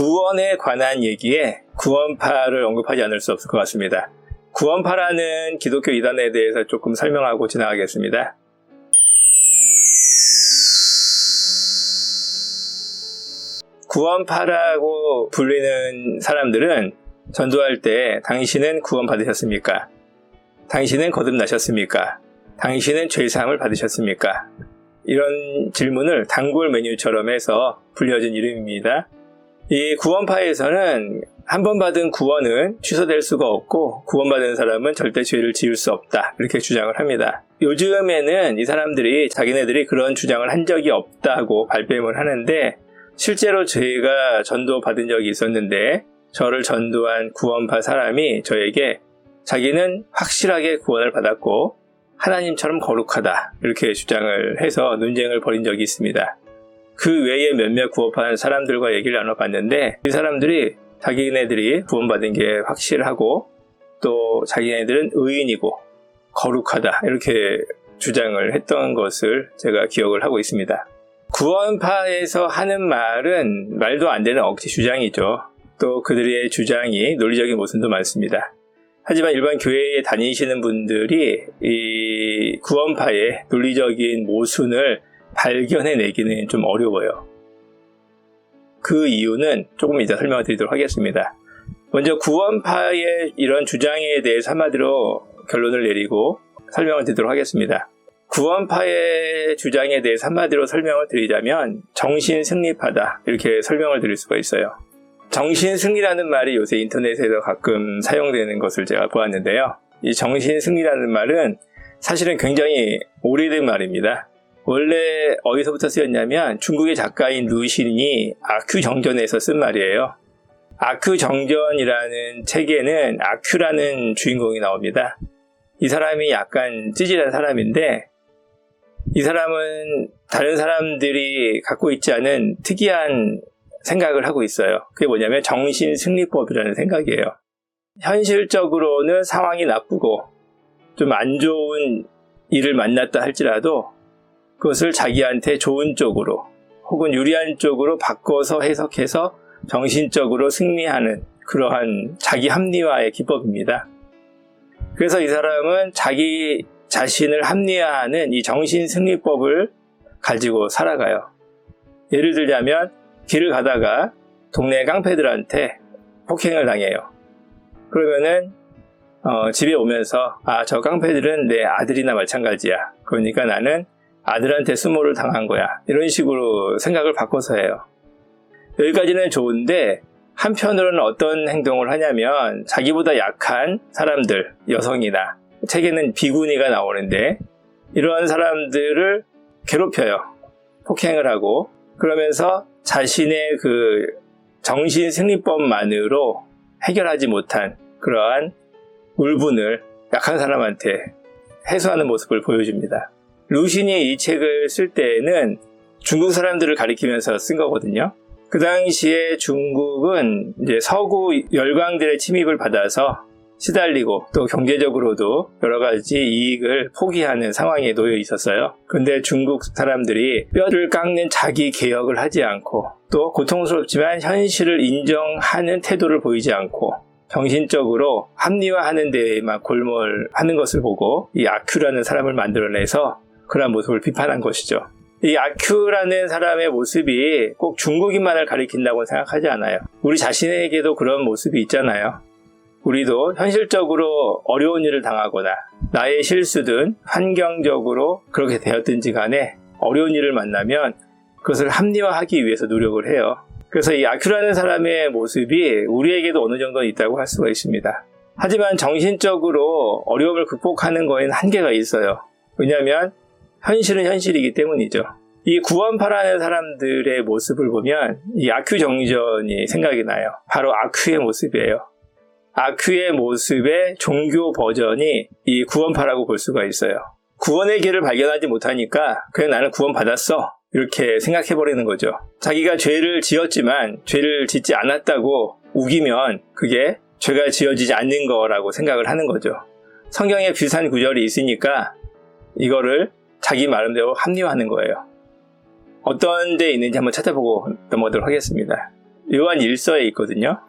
구원에 관한 얘기에 구원파를 언급하지 않을 수 없을 것 같습니다. 구원파라는 기독교 이단에 대해서 조금 설명하고 지나가겠습니다. 구원파라고 불리는 사람들은 전도할 때 당신은 구원받으셨습니까? 당신은 거듭나셨습니까? 당신은 죄사함을 받으셨습니까? 이런 질문을 단골 메뉴처럼 해서 불려진 이름입니다. 이 구원파에서는 한 번 받은 구원은 취소될 수가 없고 구원받은 사람은 절대 죄를 지을 수 없다, 이렇게 주장을 합니다. 요즘에는 이 사람들이 자기네들이 그런 주장을 한 적이 없다고 발뺌을 하는데, 실제로 저희가 전도 받은 적이 있었는데 저를 전도한 구원파 사람이 저에게 자기는 확실하게 구원을 받았고 하나님처럼 거룩하다, 이렇게 주장을 해서 논쟁을 벌인 적이 있습니다. 그 외에 몇몇 구원파 사람들과 얘기를 나눠봤는데, 이 사람들이 자기네들이 구원받은 게 확실하고 또 자기네들은 의인이고 거룩하다, 이렇게 주장을 했던 것을 제가 기억을 하고 있습니다. 구원파에서 하는 말은 말도 안 되는 억지 주장이죠. 또 그들의 주장이 논리적인 모순도 많습니다. 하지만 일반 교회에 다니시는 분들이 이 구원파의 논리적인 모순을 발견해내기는 좀 어려워요. 그 이유는 조금 이따 설명을 드리도록 하겠습니다. 먼저 구원파의 이런 주장에 대해서 한마디로 결론을 내리고 설명을 드리도록 하겠습니다. 구원파의 주장에 대해서 한마디로 설명을 드리자면 정신승리파다, 이렇게 설명을 드릴 수가 있어요. 정신승리라는 말이 요새 인터넷에서 가끔 사용되는 것을 제가 보았는데요. 이 정신승리라는 말은 사실은 굉장히 오래된 말입니다. 원래 어디서부터 쓰였냐면 중국의 작가인 루신이 아큐정전에서 쓴 말이에요. 아큐정전이라는 책에는 아큐라는 주인공이 나옵니다. 이 사람이 약간 찌질한 사람인데, 이 사람은 다른 사람들이 갖고 있지 않은 특이한 생각을 하고 있어요. 그게 뭐냐면 정신승리법이라는 생각이에요. 현실적으로는 상황이 나쁘고 좀 안 좋은 일을 만났다 할지라도 그것을 자기한테 좋은 쪽으로 혹은 유리한 쪽으로 바꿔서 해석해서 정신적으로 승리하는 그러한 자기 합리화의 기법입니다. 그래서 이 사람은 자기 자신을 합리화하는 이 정신승리법을 가지고 살아가요. 예를 들자면 길을 가다가 동네 깡패들한테 폭행을 당해요. 그러면은 집에 오면서 저 깡패들은 내 아들이나 마찬가지야. 그러니까 나는 아들한테 수모를 당한 거야. 이런 식으로 생각을 바꿔서 해요. 여기까지는 좋은데 한편으로는 어떤 행동을 하냐면 자기보다 약한 사람들, 여성이나 책에는 비구니가 나오는데 이러한 사람들을 괴롭혀요. 폭행을 하고 그러면서 자신의 그 정신승리법만으로 해결하지 못한 그러한 울분을 약한 사람한테 해소하는 모습을 보여줍니다. 루신이 이 책을 쓸 때는 중국 사람들을 가리키면서 쓴 거거든요. 그 당시에 중국은 이제 서구 열강들의 침입을 받아서 시달리고 또 경제적으로도 여러 가지 이익을 포기하는 상황에 놓여 있었어요. 그런데 중국 사람들이 뼈를 깎는 자기 개혁을 하지 않고 또 고통스럽지만 현실을 인정하는 태도를 보이지 않고 정신적으로 합리화하는 데에만 골몰하는 것을 보고 이 아큐라는 사람을 만들어내서 그런 모습을 비판한 것이죠. 이 아큐라는 사람의 모습이 꼭 중국인만을 가리킨다고 생각하지 않아요. 우리 자신에게도 그런 모습이 있잖아요. 우리도 현실적으로 어려운 일을 당하거나 나의 실수든 환경적으로 그렇게 되었든지 간에 어려운 일을 만나면 그것을 합리화하기 위해서 노력을 해요. 그래서 이 아큐라는 사람의 모습이 우리에게도 어느 정도 있다고 할 수가 있습니다. 하지만 정신적으로 어려움을 극복하는 거에는 한계가 있어요. 왜냐하면 현실은 현실이기 때문이죠. 이 구원파라는 사람들의 모습을 보면 이 아큐 정전이 생각이 나요. 바로 아큐의 모습이에요. 아큐의 모습의 종교 버전이 이 구원파라고 볼 수가 있어요. 구원의 길을 발견하지 못하니까 그냥 나는 구원받았어, 이렇게 생각해버리는 거죠. 자기가 죄를 지었지만 죄를 짓지 않았다고 우기면 그게 죄가 지어지지 않는 거라고 생각을 하는 거죠. 성경에 비슷한 구절이 있으니까 이거를 자기 나름대로 합리화하는 거예요. 어떤 데 있는지 한번 찾아보고 넘어가도록 하겠습니다. 요한 1서에 있거든요.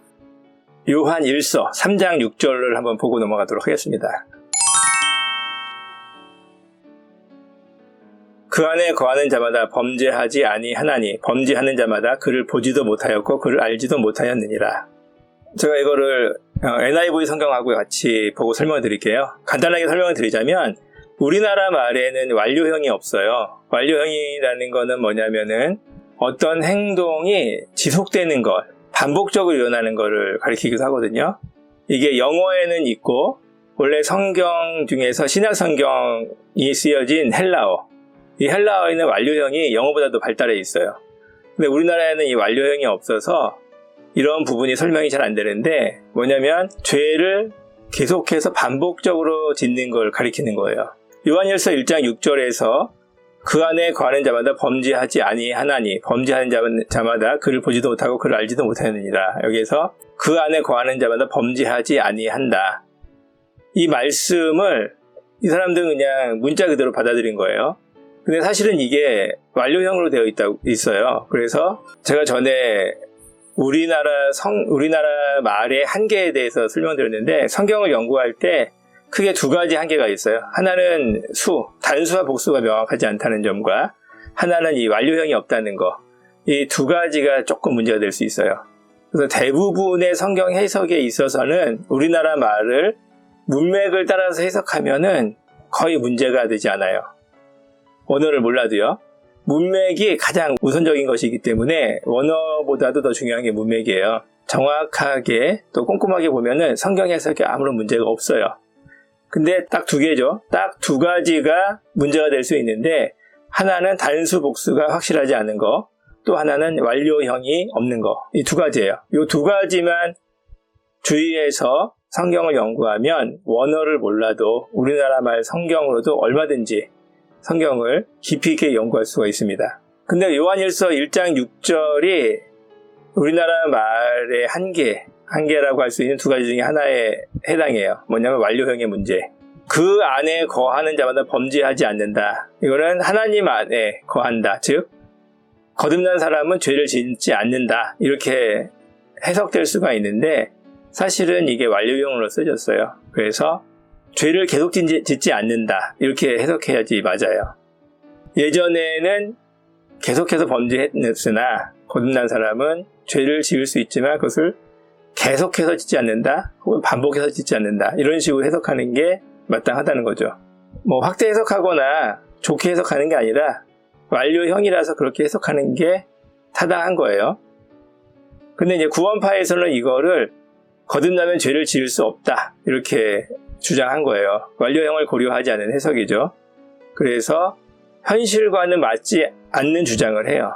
요한 1서 3장 6절을 한번 보고 넘어가도록 하겠습니다. 그 안에 거하는 자마다 범죄하지 아니하나니 범죄하는 자마다 그를 보지도 못하였고 그를 알지도 못하였느니라. 제가 이거를 NIV 성경하고 같이 보고 설명을 드릴게요. 간단하게 설명을 드리자면 우리나라 말에는 완료형이 없어요. 완료형이라는 거는 뭐냐면은 어떤 행동이 지속되는 것, 반복적으로 일어나는 것을 가리키기도 하거든요. 이게 영어에는 있고 원래 성경 중에서 신약 성경이 쓰여진 헬라어, 이 헬라어에는 완료형이 영어보다도 발달해 있어요. 근데 우리나라에는 이 완료형이 없어서 이런 부분이 설명이 잘 안 되는데 뭐냐면 죄를 계속해서 반복적으로 짓는 걸 가리키는 거예요. 요한일서 1장 6절에서 그 안에 거하는 자마다 범죄하지 아니하나니 범죄하는 자마다 그를 보지도 못하고 그를 알지도 못하느니라. 여기에서 그 안에 거하는 자마다 범죄하지 아니한다. 이 말씀을 이 사람들은 그냥 문자 그대로 받아들인 거예요. 근데 사실은 이게 완료형으로 되어 있어요. 그래서 제가 전에 우리나라 말의 한계에 대해서 설명드렸는데 성경을 연구할 때 크게 두 가지 한계가 있어요. 하나는 단수와 복수가 명확하지 않다는 점과 하나는 이 완료형이 없다는 거. 이 두 가지가 조금 문제가 될 수 있어요. 그래서 대부분의 성경 해석에 있어서는 우리나라 말을 문맥을 따라서 해석하면은 거의 문제가 되지 않아요. 원어를 몰라도요. 문맥이 가장 우선적인 것이기 때문에 원어보다도 더 중요한 게 문맥이에요. 정확하게 또 꼼꼼하게 보면은 성경 해석에 아무런 문제가 없어요. 근데 딱 두 개죠. 딱 두 가지가 문제가 될 수 있는데 하나는 단수 복수가 확실하지 않은 거, 또 하나는 완료형이 없는 거. 이 두 가지예요. 이 두 가지만 주의해서 성경을 연구하면 원어를 몰라도 우리나라 말 성경으로도 얼마든지 성경을 깊이 있게 연구할 수가 있습니다. 근데 요한일서 1장 6절이 우리나라 말의 한계라고 할 수 있는 두 가지 중에 하나에 해당해요. 뭐냐면 완료형의 문제. 그 안에 거하는 자마다 범죄하지 않는다. 이거는 하나님 안에 거한다. 즉 거듭난 사람은 죄를 짓지 않는다. 이렇게 해석될 수가 있는데 사실은 이게 완료형으로 쓰여졌어요. 그래서 죄를 계속 짓지 않는다. 이렇게 해석해야지 맞아요. 예전에는 계속해서 범죄했으나 거듭난 사람은 죄를 지을 수 있지만 그것을 계속해서 짓지 않는다. 혹은 반복해서 짓지 않는다. 이런 식으로 해석하는 게 마땅하다는 거죠. 확대 해석하거나 좋게 해석하는 게 아니라 완료형이라서 그렇게 해석하는 게 타당한 거예요. 근데 이제 구원파에서는 이거를 거듭나면 죄를 지을 수 없다. 이렇게 주장한 거예요. 완료형을 고려하지 않은 해석이죠. 그래서 현실과는 맞지 않는 주장을 해요.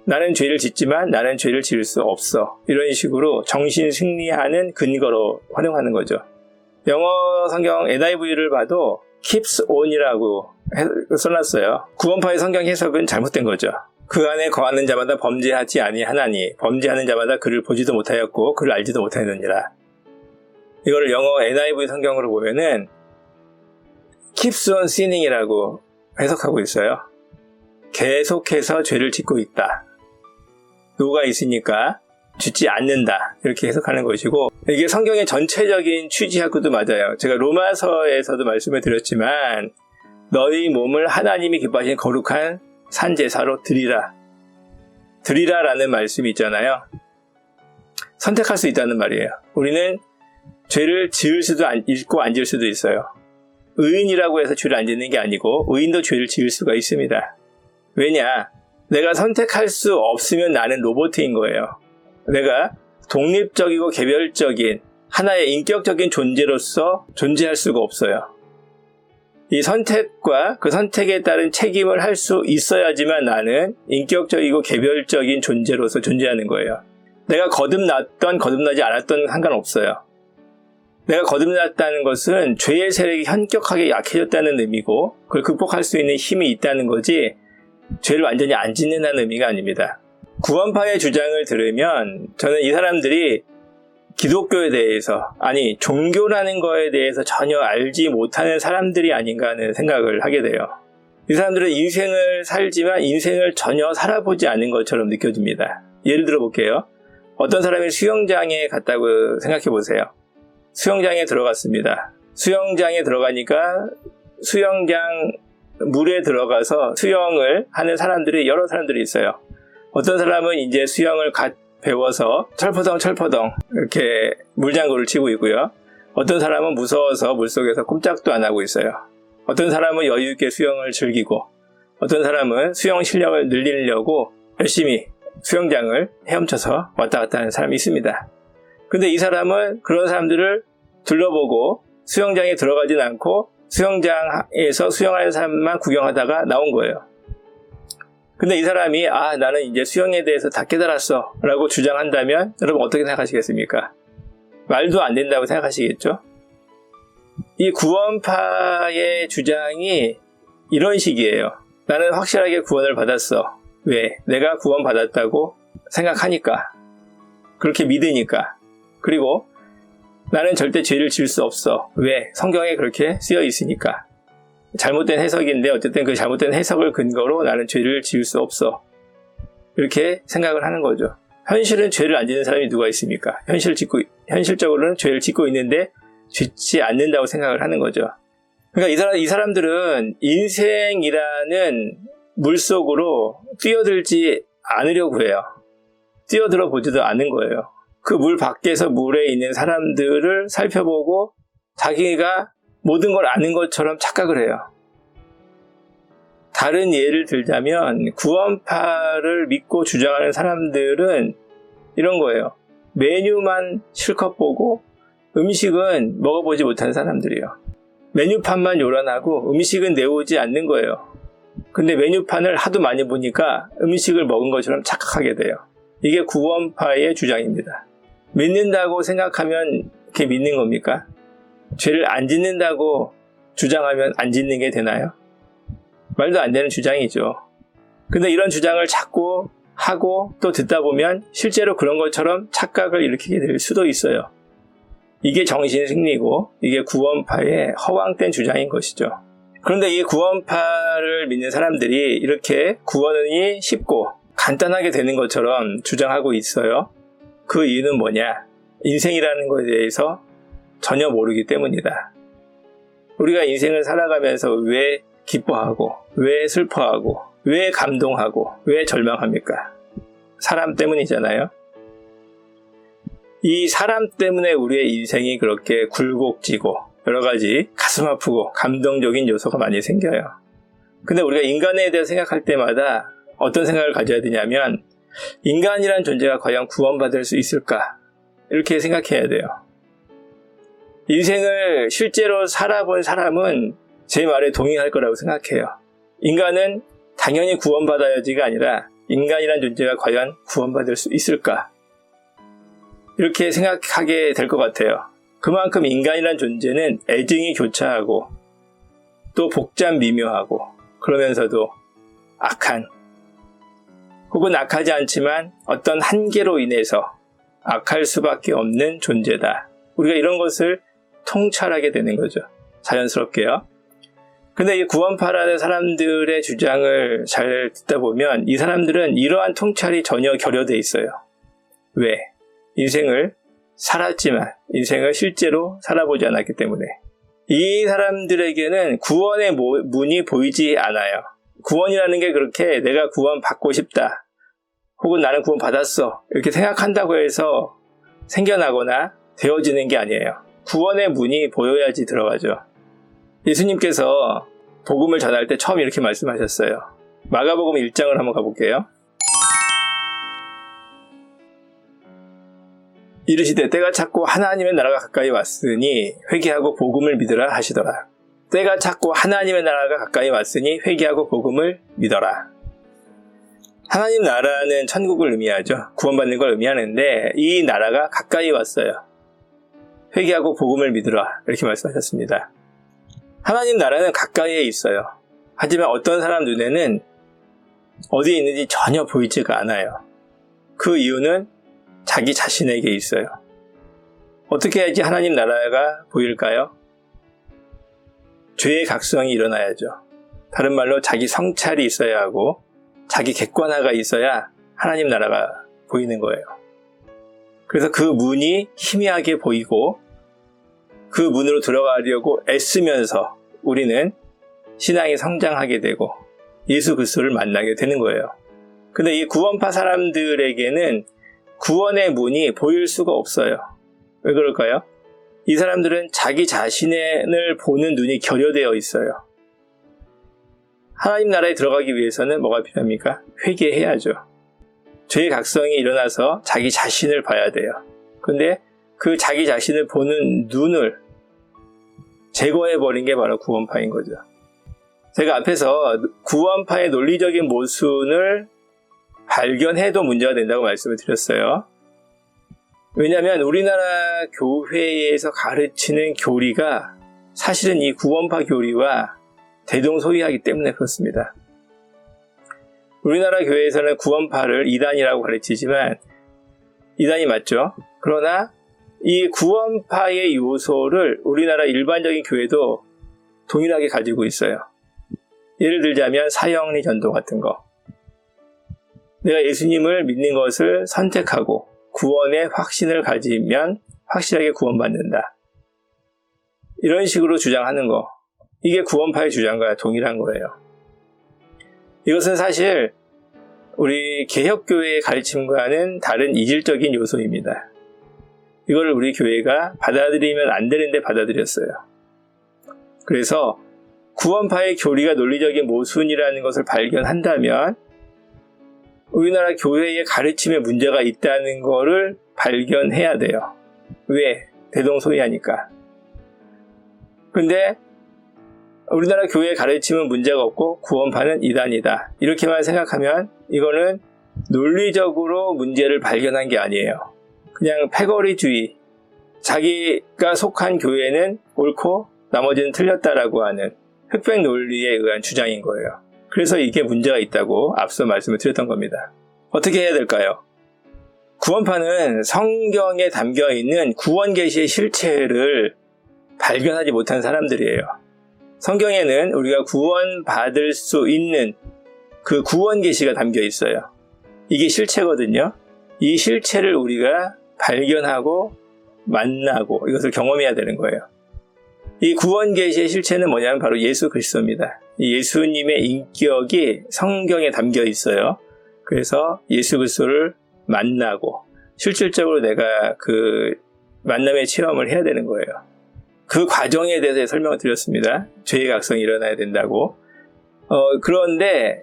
나는 죄를 짓지만 나는 죄를 지을 수 없어. 이런 식으로 정신 승리하는 근거로 활용하는 거죠. 영어 성경 NIV를 봐도 keeps on이라고 써놨어요. 구원파의 성경 해석은 잘못된 거죠. 그 안에 거하는 자마다 범죄하지 아니하나니 범죄하는 자마다 그를 보지도 못하였고 그를 알지도 못하였느니라. 이거를 영어 NIV 성경으로 보면은 keeps on sinning이라고 해석하고 있어요. 계속해서 죄를 짓고 있다. 노가 있으니까 짓지 않는다. 이렇게 해석하는 것이고 이게 성경의 전체적인 취지하고도 맞아요. 제가 로마서에서도 말씀을 드렸지만 너희 몸을 하나님이 기뻐하시는 거룩한 산제사로 드리라. 드리라라는 말씀이 있잖아요. 선택할 수 있다는 말이에요. 우리는 죄를 지을 수도 있고 안 지을 수도 있어요. 의인이라고 해서 죄를 안 짓는 게 아니고 의인도 죄를 지을 수가 있습니다. 왜냐? 내가 선택할 수 없으면 나는 로봇인 거예요. 내가 독립적이고 개별적인 하나의 인격적인 존재로서 존재할 수가 없어요. 이 선택과 그 선택에 따른 책임을 할 수 있어야지만 나는 인격적이고 개별적인 존재로서 존재하는 거예요. 내가 거듭났던 거듭나지 않았던 상관없어요. 내가 거듭났다는 것은 죄의 세력이 현격하게 약해졌다는 의미고 그걸 극복할 수 있는 힘이 있다는 거지 죄를 완전히 안 짓는다는 의미가 아닙니다. 구원파의 주장을 들으면 저는 이 사람들이 기독교에 대해서 아니 종교라는 거에 대해서 전혀 알지 못하는 사람들이 아닌가 하는 생각을 하게 돼요. 이 사람들은 인생을 살지만 인생을 전혀 살아보지 않은 것처럼 느껴집니다. 예를 들어 볼게요. 어떤 사람이 수영장에 갔다고 생각해 보세요. 수영장에 들어갔습니다. 수영장에 들어가니까 수영장 물에 들어가서 수영을 하는 사람들이 여러 사람들이 있어요. 어떤 사람은 이제 수영을 갓 배워서 철퍼덩 이렇게 물장구를 치고 있고요. 어떤 사람은 무서워서 물속에서 꼼짝도 안 하고 있어요. 어떤 사람은 여유 있게 수영을 즐기고, 어떤 사람은 수영 실력을 늘리려고 열심히 수영장을 헤엄쳐서 왔다 갔다 하는 사람이 있습니다. 근데 이 사람은 그런 사람들을 둘러보고 수영장에 들어가진 않고 수영장에서 수영하는 사람만 구경하다가 나온 거예요. 근데 이 사람이 나는 이제 수영에 대해서 다 깨달았어 라고 주장한다면 여러분 어떻게 생각하시겠습니까? 말도 안 된다고 생각하시겠죠? 이 구원파의 주장이 이런 식이에요. 나는 확실하게 구원을 받았어. 왜? 내가 구원받았다고 생각하니까. 그렇게 믿으니까. 그리고 나는 절대 죄를 지을 수 없어. 왜? 성경에 그렇게 쓰여 있으니까. 잘못된 해석인데 어쨌든 그 잘못된 해석을 근거로 나는 죄를 지을 수 없어. 이렇게 생각을 하는 거죠. 현실은 죄를 안 짓는 사람이 누가 있습니까? 현실적으로는 죄를 짓고 있는데 짓지 않는다고 생각을 하는 거죠. 그러니까 이 사람들은 인생이라는 물속으로 뛰어들지 않으려고 해요. 뛰어들어 보지도 않은 거예요. 그 물 밖에서 물에 있는 사람들을 살펴보고 자기가 모든 걸 아는 것처럼 착각을 해요. 다른 예를 들자면 구원파를 믿고 주장하는 사람들은 이런 거예요. 메뉴만 실컷 보고 음식은 먹어보지 못하는 사람들이에요. 메뉴판만 요란하고 음식은 내오지 않는 거예요. 근데 메뉴판을 하도 많이 보니까 음식을 먹은 것처럼 착각하게 돼요. 이게 구원파의 주장입니다. 믿는다고 생각하면 그렇게 믿는 겁니까? 죄를 안 짓는다고 주장하면 안 짓는 게 되나요? 말도 안 되는 주장이죠. 근데 이런 주장을 자꾸 하고 또 듣다 보면 실제로 그런 것처럼 착각을 일으키게 될 수도 있어요. 이게 정신승리고 이게 구원파의 허황된 주장인 것이죠. 그런데 이 구원파를 믿는 사람들이 이렇게 구원이 쉽고 간단하게 되는 것처럼 주장하고 있어요. 그 이유는 뭐냐? 인생이라는 것에 대해서 전혀 모르기 때문이다. 우리가 인생을 살아가면서 왜 기뻐하고, 왜 슬퍼하고, 왜 감동하고, 왜 절망합니까? 사람 때문이잖아요. 이 사람 때문에 우리의 인생이 그렇게 굴곡지고 여러 가지 가슴 아프고 감동적인 요소가 많이 생겨요. 근데 우리가 인간에 대해 생각할 때마다 어떤 생각을 가져야 되냐면 인간이란 존재가 과연 구원받을 수 있을까? 이렇게 생각해야 돼요. 인생을 실제로 살아본 사람은 제 말에 동의할 거라고 생각해요. 인간은 당연히 구원받아야지가 아니라 인간이란 존재가 과연 구원받을 수 있을까? 이렇게 생각하게 될 것 같아요. 그만큼 인간이란 존재는 애증이 교차하고 또 복잡 미묘하고 그러면서도 악한 혹은 악하지 않지만 어떤 한계로 인해서 악할 수밖에 없는 존재다. 우리가 이런 것을 통찰하게 되는 거죠. 자연스럽게요. 근데 이 구원파라는 사람들의 주장을 잘 듣다 보면 이 사람들은 이러한 통찰이 전혀 결여되어 있어요. 왜? 인생을 살았지만 인생을 실제로 살아보지 않았기 때문에 이 사람들에게는 구원의 문이 보이지 않아요. 구원이라는 게 그렇게 내가 구원받고 싶다 혹은 나는 구원받았어 이렇게 생각한다고 해서 생겨나거나 되어지는 게 아니에요. 구원의 문이 보여야지 들어가죠. 예수님께서 복음을 전할 때 처음 이렇게 말씀하셨어요. 마가복음 1장을 한번 가볼게요. 이르시되 때가 찼고 하나님의 나라가 가까이 왔으니 회개하고 복음을 믿으라 하시더라. 때가 찼고 하나님의 나라가 가까이 왔으니 회개하고 복음을 믿어라. 하나님 나라는 천국을 의미하죠. 구원받는 걸 의미하는데 이 나라가 가까이 왔어요. 회개하고 복음을 믿으라 이렇게 말씀하셨습니다. 하나님 나라는 가까이에 있어요. 하지만 어떤 사람 눈에는 어디에 있는지 전혀 보이지가 않아요. 그 이유는 자기 자신에게 있어요. 어떻게 해야지 하나님 나라가 보일까요? 죄의 각성이 일어나야죠. 다른 말로 자기 성찰이 있어야 하고 자기 객관화가 있어야 하나님 나라가 보이는 거예요. 그래서 그 문이 희미하게 보이고 그 문으로 들어가려고 애쓰면서 우리는 신앙이 성장하게 되고 예수 그리스도를 만나게 되는 거예요. 근데 이 구원파 사람들에게는 구원의 문이 보일 수가 없어요. 왜 그럴까요? 이 사람들은 자기 자신을 보는 눈이 결여되어 있어요. 하나님 나라에 들어가기 위해서는 뭐가 필요합니까? 회개해야죠. 죄의 각성이 일어나서 자기 자신을 봐야 돼요. 근데 그 자기 자신을 보는 눈을 제거해버린 게 바로 구원파인 거죠. 제가 앞에서 구원파의 논리적인 모순을 발견해도 문제가 된다고 말씀을 드렸어요. 왜냐하면 우리나라 교회에서 가르치는 교리가 사실은 이 구원파 교리와 대동소이하기 때문에 그렇습니다. 우리나라 교회에서는 구원파를 이단이라고 가르치지만 이단이 맞죠. 그러나 이 구원파의 요소를 우리나라 일반적인 교회도 동일하게 가지고 있어요. 예를 들자면 사형리 전도 같은 거. 내가 예수님을 믿는 것을 선택하고 구원의 확신을 가지면 확실하게 구원받는다. 이런 식으로 주장하는 거. 이게 구원파의 주장과 동일한 거예요. 이것은 사실 우리 개혁교회의 가르침과는 다른 이질적인 요소입니다. 이걸 우리 교회가 받아들이면 안 되는데 받아들였어요. 그래서 구원파의 교리가 논리적인 모순이라는 것을 발견한다면 우리나라 교회의 가르침에 문제가 있다는 것을 발견해야 돼요. 왜? 대동소이하니까. 근데 우리나라 교회의 가르침은 문제가 없고 구원파는 이단이다. 이렇게만 생각하면 이거는 논리적으로 문제를 발견한 게 아니에요. 그냥 패거리주의, 자기가 속한 교회는 옳고 나머지는 틀렸다라고 하는 흑백 논리에 의한 주장인 거예요. 그래서 이게 문제가 있다고 앞서 말씀을 드렸던 겁니다. 어떻게 해야 될까요? 구원파는 성경에 담겨있는 구원 계시의 실체를 발견하지 못한 사람들이에요. 성경에는 우리가 구원받을 수 있는 그 구원 계시가 담겨 있어요. 이게 실체거든요. 이 실체를 우리가 발견하고 만나고 이것을 경험해야 되는 거예요. 이 구원 계시의 실체는 뭐냐면 바로 예수 그리스도입니다. 이 예수님의 인격이 성경에 담겨 있어요. 그래서 예수 그리스도를 만나고 실질적으로 내가 그 만남의 체험을 해야 되는 거예요. 그 과정에 대해서 설명을 드렸습니다. 죄의 각성이 일어나야 된다고. 그런데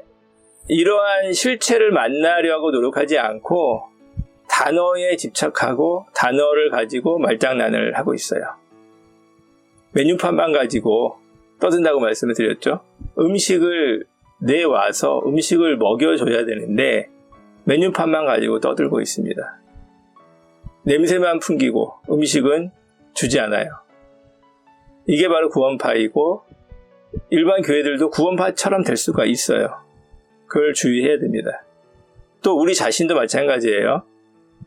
이러한 실체를 만나려고 노력하지 않고 단어에 집착하고 단어를 가지고 말장난을 하고 있어요. 메뉴판만 가지고 떠든다고 말씀을 드렸죠. 음식을 내와서 음식을 먹여줘야 되는데 메뉴판만 가지고 떠들고 있습니다. 냄새만 풍기고 음식은 주지 않아요. 이게 바로 구원파이고 일반 교회들도 구원파처럼 될 수가 있어요. 그걸 주의해야 됩니다. 또 우리 자신도 마찬가지예요.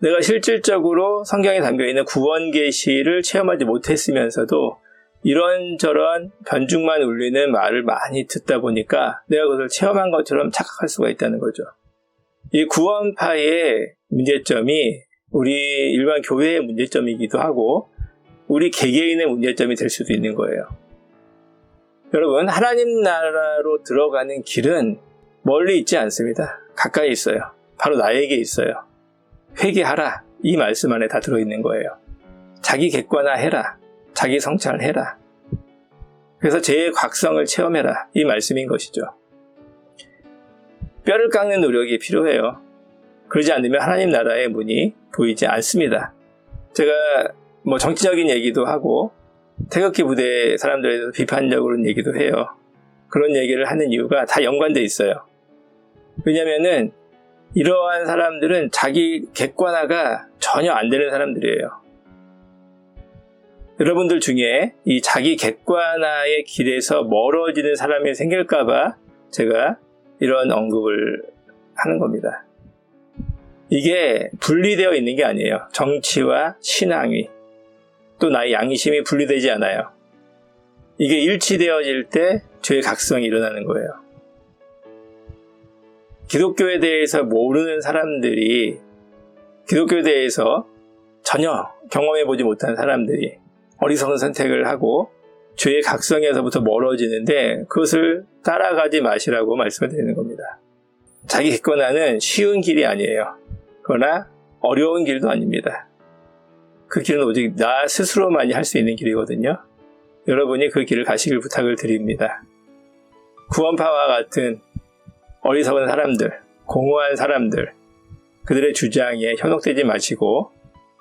내가 실질적으로 성경에 담겨있는 구원 계시를 체험하지 못했으면서도 이런저런 변죽만 울리는 말을 많이 듣다 보니까 내가 그것을 체험한 것처럼 착각할 수가 있다는 거죠. 이 구원파의 문제점이 우리 일반 교회의 문제점이기도 하고 우리 개개인의 문제점이 될 수도 있는 거예요. 여러분, 하나님 나라로 들어가는 길은 멀리 있지 않습니다. 가까이 있어요. 바로 나에게 있어요. 회개하라. 이 말씀 안에 다 들어있는 거예요. 자기 객관화해라. 자기 성찰해라. 그래서 죄의 각성을 체험해라. 이 말씀인 것이죠. 뼈를 깎는 노력이 필요해요. 그러지 않으면 하나님 나라의 문이 보이지 않습니다. 제가 정치적인 얘기도 하고 태극기 부대 사람들에 대해서 비판적으로 얘기도 해요. 그런 얘기를 하는 이유가 다 연관돼 있어요. 왜냐면은 이러한 사람들은 자기 객관화가 전혀 안 되는 사람들이에요. 여러분들 중에 이 자기 객관화의 길에서 멀어지는 사람이 생길까봐 제가 이런 언급을 하는 겁니다. 이게 분리되어 있는 게 아니에요. 정치와 신앙이 또 나의 양심이 분리되지 않아요. 이게 일치되어질 때 죄의 각성이 일어나는 거예요. 기독교에 대해서 모르는 사람들이 기독교에 대해서 전혀 경험해보지 못한 사람들이 어리석은 선택을 하고 죄의 각성에서부터 멀어지는데 그것을 따라가지 마시라고 말씀을 드리는 겁니다. 자기 객관화는 쉬운 길이 아니에요. 그러나 어려운 길도 아닙니다. 그 길은 오직 나 스스로만이 할 수 있는 길이거든요. 여러분이 그 길을 가시길 부탁을 드립니다. 구원파와 같은 어리석은 사람들, 공허한 사람들, 그들의 주장에 현혹되지 마시고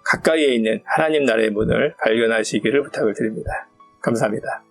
가까이에 있는 하나님 나라의 문을 발견하시기를 부탁을 드립니다. 감사합니다.